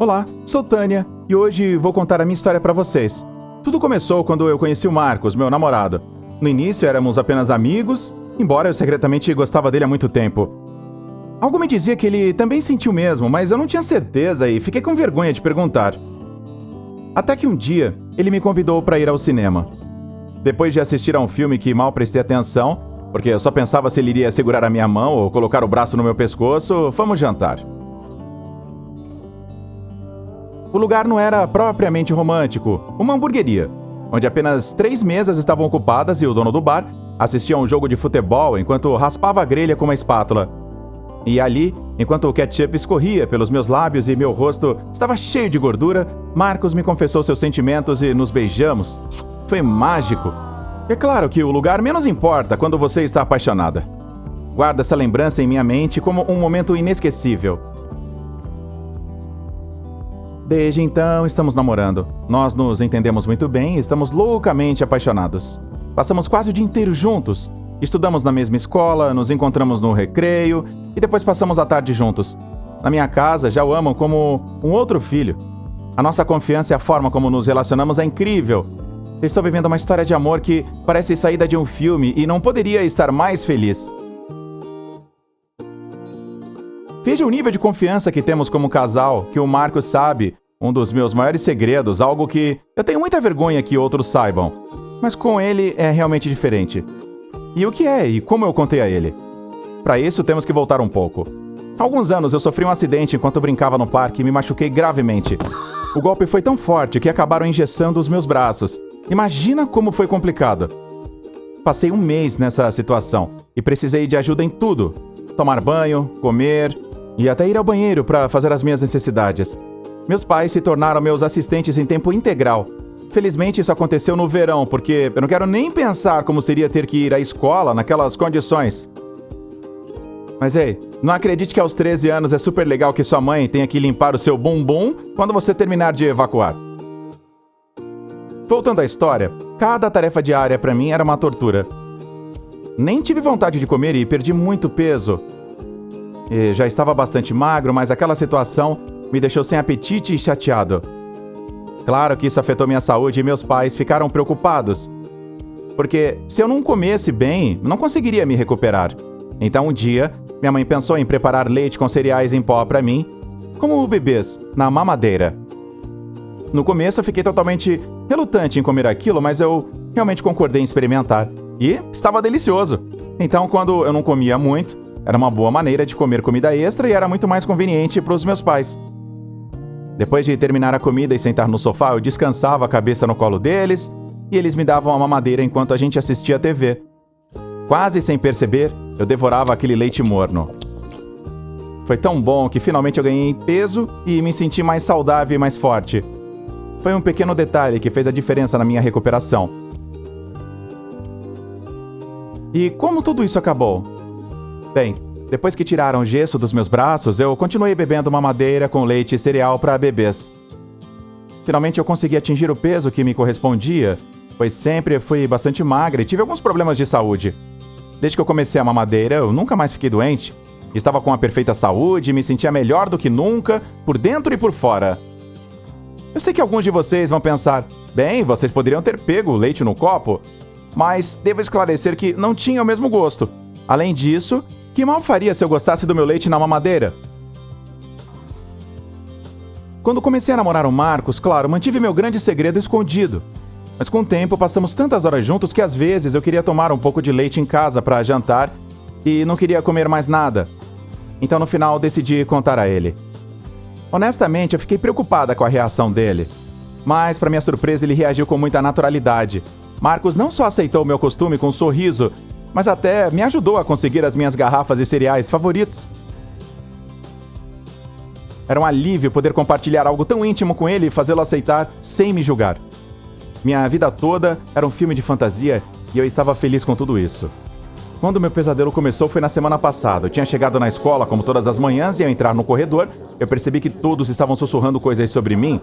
Olá, sou Tânia e hoje vou contar a minha história pra vocês. Tudo começou quando eu conheci o Marcos, meu namorado. No início éramos apenas amigos, embora eu secretamente gostava dele há muito tempo. Algo me dizia que ele também sentiu mesmo, mas eu não tinha certeza e fiquei com vergonha de perguntar. Até que um dia, ele me convidou para ir ao cinema. Depois de assistir a um filme que mal prestei atenção, porque eu só pensava se ele iria segurar a minha mão ou colocar o braço no meu pescoço, fomos jantar. O lugar não era propriamente romântico, uma hamburgueria, onde apenas 3 mesas estavam ocupadas e o dono do bar assistia a um jogo de futebol enquanto raspava a grelha com uma espátula. E ali, enquanto o ketchup escorria pelos meus lábios e meu rosto estava cheio de gordura, Marcos me confessou seus sentimentos e nos beijamos. Foi mágico. É claro que o lugar menos importa quando você está apaixonada. Guardo essa lembrança em minha mente como um momento inesquecível. Desde então, estamos namorando. Nós nos entendemos muito bem e estamos loucamente apaixonados. Passamos quase o dia inteiro juntos. Estudamos na mesma escola, nos encontramos no recreio e depois passamos a tarde juntos. Na minha casa, já o amo como um outro filho. A nossa confiança e a forma como nos relacionamos é incrível. Estou vivendo uma história de amor que parece saída de um filme e não poderia estar mais feliz. Veja o nível de confiança que temos como casal, que o Marcos sabe, um dos meus maiores segredos, algo que eu tenho muita vergonha que outros saibam. Mas com ele é realmente diferente. E o que é e como eu contei a ele? Para isso temos que voltar um pouco. Há alguns anos eu sofri um acidente enquanto brincava no parque e me machuquei gravemente. O golpe foi tão forte que acabaram engessando os meus braços. Imagina como foi complicado. Passei um mês nessa situação e precisei de ajuda em tudo. Tomar banho, comer e até ir ao banheiro para fazer as minhas necessidades. Meus pais se tornaram meus assistentes em tempo integral. Felizmente isso aconteceu no verão, porque eu não quero nem pensar como seria ter que ir à escola naquelas condições. Mas ei, não acredite que aos 13 anos é super legal que sua mãe tenha que limpar o seu bumbum quando você terminar de evacuar. Voltando à história, cada tarefa diária para mim era uma tortura. Nem tive vontade de comer e perdi muito peso. E já estava bastante magro, mas aquela situação me deixou sem apetite e chateado. Claro que isso afetou minha saúde e meus pais ficaram preocupados. Porque se eu não comesse bem, não conseguiria me recuperar. Então um dia, minha mãe pensou em preparar leite com cereais em pó para mim, como bebês, na mamadeira. No começo eu fiquei totalmente relutante em comer aquilo, mas eu realmente concordei em experimentar. E estava delicioso. Então quando eu não comia muito, era uma boa maneira de comer comida extra e era muito mais conveniente para os meus pais. Depois de terminar a comida e sentar no sofá, eu descansava a cabeça no colo deles e eles me davam a mamadeira enquanto a gente assistia a TV. Quase sem perceber, eu devorava aquele leite morno. Foi tão bom que finalmente eu ganhei peso e me senti mais saudável e mais forte. Foi um pequeno detalhe que fez a diferença na minha recuperação. E como tudo isso acabou? Bem, depois que tiraram o gesso dos meus braços, eu continuei bebendo mamadeira com leite e cereal para bebês. Finalmente eu consegui atingir o peso que me correspondia, pois sempre fui bastante magra e tive alguns problemas de saúde. Desde que eu comecei a mamadeira, eu nunca mais fiquei doente. Estava com a perfeita saúde e me sentia melhor do que nunca, por dentro e por fora. Eu sei que alguns de vocês vão pensar, bem, vocês poderiam ter pego o leite no copo, mas devo esclarecer que não tinha o mesmo gosto. Além disso, que mal faria se eu gostasse do meu leite na mamadeira? Quando comecei a namorar o Marcos, claro, mantive meu grande segredo escondido. Mas com o tempo passamos tantas horas juntos que às vezes eu queria tomar um pouco de leite em casa para jantar e não queria comer mais nada. Então no final decidi contar a ele. Honestamente, eu fiquei preocupada com a reação dele. Mas, para minha surpresa, ele reagiu com muita naturalidade. Marcos não só aceitou o meu costume com um sorriso, mas até me ajudou a conseguir as minhas garrafas de cereais favoritos. Era um alívio poder compartilhar algo tão íntimo com ele e fazê-lo aceitar sem me julgar. Minha vida toda era um filme de fantasia e eu estava feliz com tudo isso. Quando meu pesadelo começou foi na semana passada. Eu tinha chegado na escola como todas as manhãs e ao entrar no corredor, eu percebi que todos estavam sussurrando coisas sobre mim.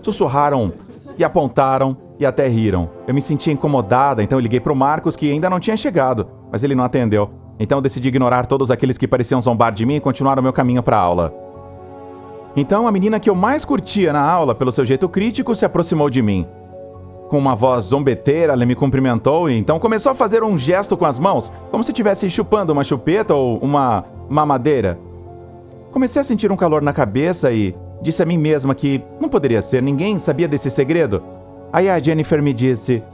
Sussurraram e apontaram e até riram. Eu me sentia incomodada, então eu liguei pro Marcos, que ainda não tinha chegado, mas ele não atendeu. Então eu decidi ignorar todos aqueles que pareciam zombar de mim e continuar o meu caminho para a aula. Então a menina que eu mais curtia na aula pelo seu jeito crítico se aproximou de mim. Com uma voz zombeteira, ela me cumprimentou e então começou a fazer um gesto com as mãos, como se estivesse chupando uma chupeta ou uma mamadeira. Comecei a sentir um calor na cabeça e disse a mim mesma que não poderia ser, ninguém sabia desse segredo. Aí a Jennifer me disse: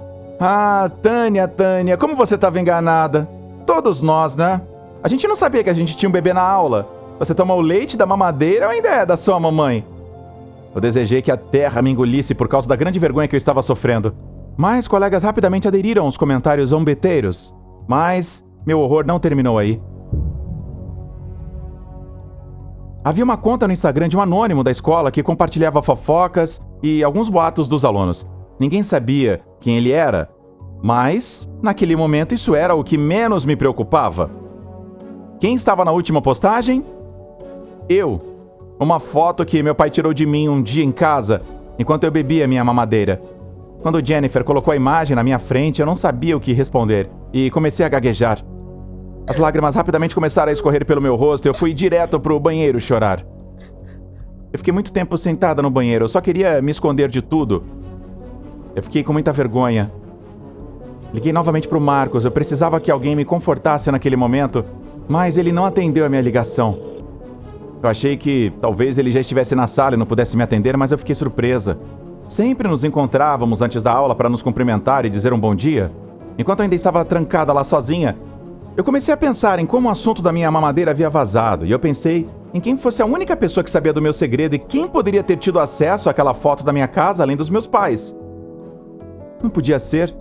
"Ah, Tânia, como você estava enganada. Todos nós, né? A gente não sabia que a gente tinha um bebê na aula. Você toma o leite da mamadeira ou ainda é da sua mamãe?" Eu desejei que a terra me engolisse por causa da grande vergonha que eu estava sofrendo. Mas colegas rapidamente aderiram aos comentários zombeteiros. Mas meu horror não terminou aí. Havia uma conta no Instagram de um anônimo da escola que compartilhava fofocas e alguns boatos dos alunos. Ninguém sabia quem ele era, mas naquele momento isso era o que menos me preocupava. Quem estava na última postagem? Eu. Uma foto que meu pai tirou de mim um dia em casa, enquanto eu bebia minha mamadeira. Quando Jennifer colocou a imagem na minha frente, eu não sabia o que responder e comecei a gaguejar. As lágrimas rapidamente começaram a escorrer pelo meu rosto e eu fui direto pro banheiro chorar. Eu fiquei muito tempo sentada no banheiro, eu só queria me esconder de tudo. Eu fiquei com muita vergonha. Liguei novamente pro Marcos, eu precisava que alguém me confortasse naquele momento, mas ele não atendeu a minha ligação. Eu achei que talvez ele já estivesse na sala e não pudesse me atender, mas eu fiquei surpresa. Sempre nos encontrávamos antes da aula para nos cumprimentar e dizer um bom dia. Enquanto eu ainda estava trancada lá sozinha, eu comecei a pensar em como o assunto da minha mamadeira havia vazado, e eu pensei em quem fosse a única pessoa que sabia do meu segredo e quem poderia ter tido acesso àquela foto da minha casa além dos meus pais. Não podia ser.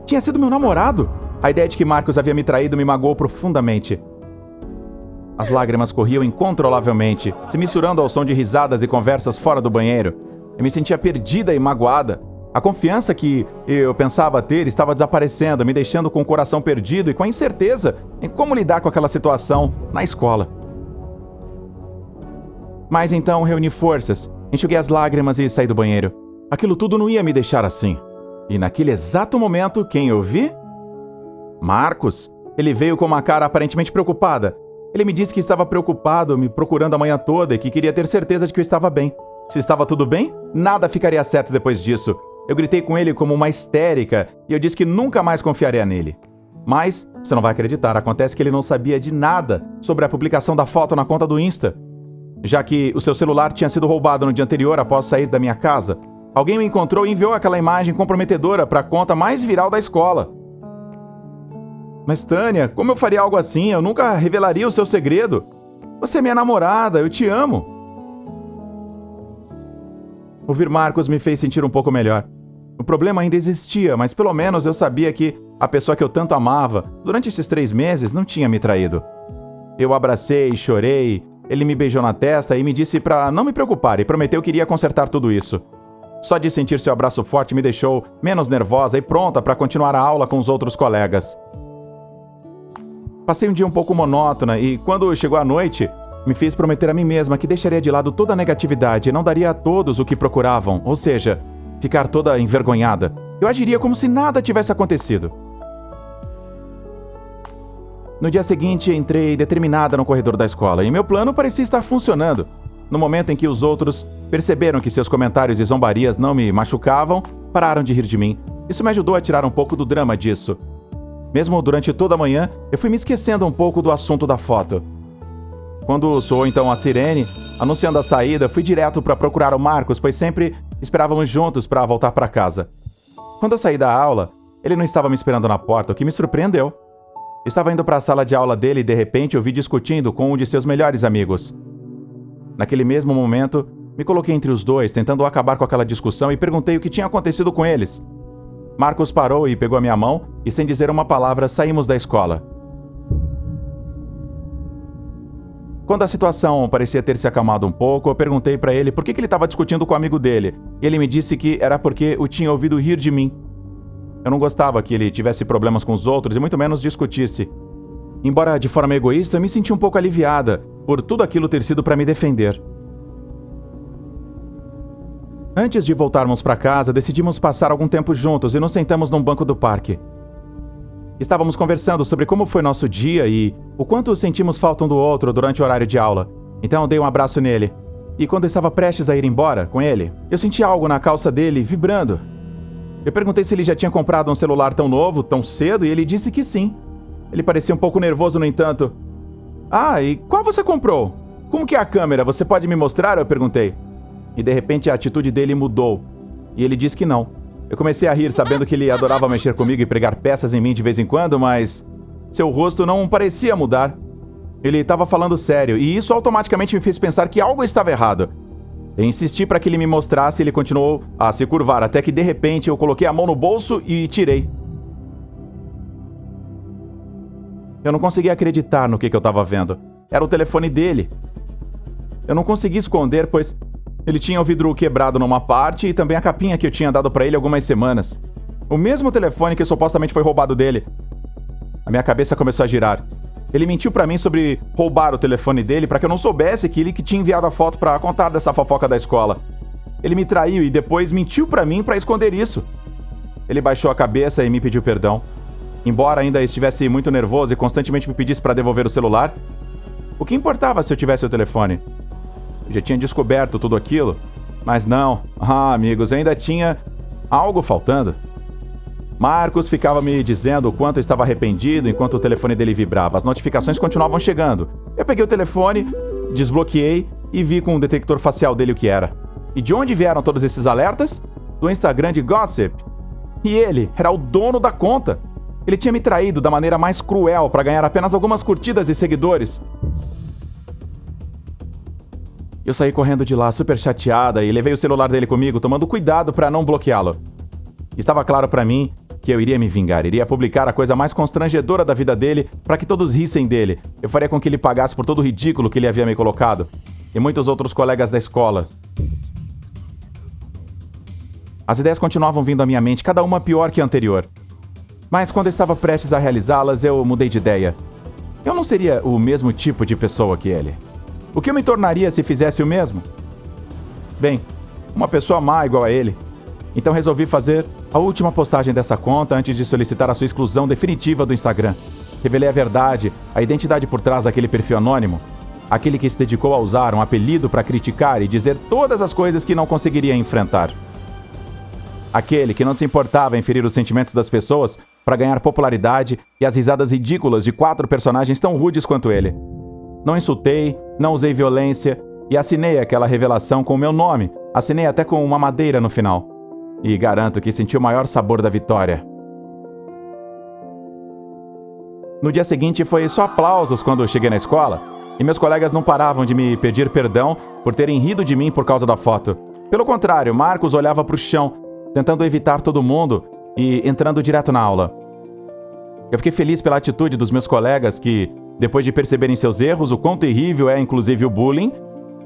Tinha sido meu namorado. A ideia de que Marcos havia me traído me magoou profundamente. As lágrimas corriam incontrolavelmente, se misturando ao som de risadas e conversas fora do banheiro. Eu me sentia perdida e magoada. A confiança que eu pensava ter estava desaparecendo, me deixando com o coração perdido e com a incerteza em como lidar com aquela situação na escola. Mas então reuni forças, enxuguei as lágrimas e saí do banheiro. Aquilo tudo não ia me deixar assim. E naquele exato momento, quem eu vi? Marcos. Ele veio com uma cara aparentemente preocupada. Ele me disse que estava preocupado, me procurando a manhã toda e que queria ter certeza de que eu estava bem. Se estava tudo bem, nada ficaria certo depois disso. Eu gritei com ele como uma histérica e eu disse que nunca mais confiaria nele. Mas, você não vai acreditar, acontece que ele não sabia de nada sobre a publicação da foto na conta do Insta. Já que o seu celular tinha sido roubado no dia anterior após sair da minha casa, alguém me encontrou e enviou aquela imagem comprometedora para a conta mais viral da escola. Mas Tânia, como eu faria algo assim? Eu nunca revelaria o seu segredo. Você é minha namorada, eu te amo. Ouvir Marcos me fez sentir um pouco melhor. O problema ainda existia, mas pelo menos eu sabia que a pessoa que eu tanto amava, durante esses 3 meses, não tinha me traído. Eu o abracei, chorei, ele me beijou na testa e me disse para não me preocupar e prometeu que iria consertar tudo isso. Só de sentir seu abraço forte me deixou menos nervosa e pronta para continuar a aula com os outros colegas. Passei um dia um pouco monótona e, quando chegou a noite, me fiz prometer a mim mesma que deixaria de lado toda a negatividade e não daria a todos o que procuravam, ou seja, ficar toda envergonhada. Eu agiria como se nada tivesse acontecido. No dia seguinte, entrei determinada no corredor da escola e meu plano parecia estar funcionando. No momento em que os outros perceberam que seus comentários e zombarias não me machucavam, pararam de rir de mim. Isso me ajudou a tirar um pouco do drama disso. Mesmo durante toda a manhã, eu fui me esquecendo um pouco do assunto da foto. Quando soou então a sirene, anunciando a saída, fui direto para procurar o Marcos, pois sempre esperávamos juntos para voltar para casa. Quando eu saí da aula, ele não estava me esperando na porta, o que me surpreendeu. Estava indo para a sala de aula dele e de repente eu vi discutindo com um de seus melhores amigos. Naquele mesmo momento, me coloquei entre os dois, tentando acabar com aquela discussão e perguntei o que tinha acontecido com eles. Marcos parou e pegou a minha mão e, sem dizer uma palavra, saímos da escola. Quando a situação parecia ter se acalmado um pouco, eu perguntei para ele por que ele estava discutindo com o amigo dele, e ele me disse que era porque o tinha ouvido rir de mim. Eu não gostava que ele tivesse problemas com os outros e muito menos discutisse. Embora de forma egoísta, eu me senti um pouco aliviada por tudo aquilo ter sido para me defender. Antes de voltarmos para casa, decidimos passar algum tempo juntos e nos sentamos num banco do parque. Estávamos conversando sobre como foi nosso dia e o quanto sentimos falta um do outro durante o horário de aula. Então eu dei um abraço nele. E quando eu estava prestes a ir embora com ele, eu senti algo na calça dele vibrando. Eu perguntei se ele já tinha comprado um celular tão novo, tão cedo, e ele disse que sim. Ele parecia um pouco nervoso, no entanto. Ah, e qual você comprou? Como que é a câmera? Você pode me mostrar? Eu perguntei. E de repente a atitude dele mudou. E ele disse que não. Eu comecei a rir, sabendo que ele adorava mexer comigo e pregar peças em mim de vez em quando, mas seu rosto não parecia mudar. Ele estava falando sério, e isso automaticamente me fez pensar que algo estava errado. Eu insisti para que ele me mostrasse e ele continuou a se curvar, até que de repente eu coloquei a mão no bolso e tirei. Eu não conseguia acreditar no que eu estava vendo. Era o telefone dele. Eu não consegui esconder, pois ele tinha o vidro quebrado numa parte e também a capinha que eu tinha dado para ele algumas semanas. O mesmo telefone que supostamente foi roubado dele. A minha cabeça começou a girar. Ele mentiu pra mim sobre roubar o telefone dele para que eu não soubesse que ele que tinha enviado a foto para contar dessa fofoca da escola. Ele me traiu e depois mentiu pra mim para esconder isso. Ele baixou a cabeça e me pediu perdão. Embora ainda estivesse muito nervoso e constantemente me pedisse para devolver o celular, o que importava se eu tivesse o telefone? Eu já tinha descoberto tudo aquilo, mas não. Amigos, ainda tinha algo faltando. Marcos ficava me dizendo o quanto eu estava arrependido enquanto o telefone dele vibrava. As notificações continuavam chegando. Eu peguei o telefone, desbloqueei e vi com o detector facial dele o que era. E de onde vieram todos esses alertas? Do Instagram de Gossip. E ele era o dono da conta. Ele tinha me traído da maneira mais cruel para ganhar apenas algumas curtidas e seguidores. Eu saí correndo de lá super chateada e levei o celular dele comigo, tomando cuidado para não bloqueá-lo. Estava claro para mim que eu iria me vingar, iria publicar a coisa mais constrangedora da vida dele para que todos rissem dele. Eu faria com que ele pagasse por todo o ridículo que ele havia me colocado. E muitos outros colegas da escola. As ideias continuavam vindo à minha mente, cada uma pior que a anterior. Mas quando eu estava prestes a realizá-las, eu mudei de ideia. Eu não seria o mesmo tipo de pessoa que ele. O que eu me tornaria se fizesse o mesmo? Bem, uma pessoa má igual a ele. Então resolvi fazer a última postagem dessa conta antes de solicitar a sua exclusão definitiva do Instagram. Revelei a verdade, a identidade por trás daquele perfil anônimo. Aquele que se dedicou a usar um apelido para criticar e dizer todas as coisas que não conseguiria enfrentar. Aquele que não se importava em ferir os sentimentos das pessoas para ganhar popularidade e as risadas ridículas de 4 personagens tão rudes quanto ele. Não insultei, não usei violência e assinei aquela revelação com o meu nome. Assinei até com uma madeira no final. E garanto que senti o maior sabor da vitória. No dia seguinte foi só aplausos quando eu cheguei na escola, e meus colegas não paravam de me pedir perdão por terem rido de mim por causa da foto. Pelo contrário, Marcos olhava para o chão, tentando evitar todo mundo e entrando direto na aula. Eu fiquei feliz pela atitude dos meus colegas que, depois de perceberem seus erros, o quão terrível é inclusive o bullying,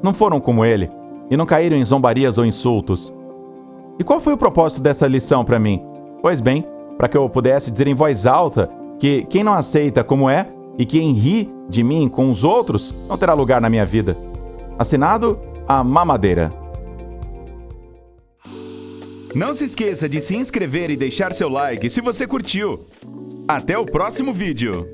não foram como ele e não caíram em zombarias ou insultos. E qual foi o propósito dessa lição para mim? Pois bem, para que eu pudesse dizer em voz alta que quem não aceita como é e quem ri de mim com os outros não terá lugar na minha vida. Assinado, a Mamadeira. Não se esqueça de se inscrever e deixar seu like se você curtiu. Até o próximo vídeo!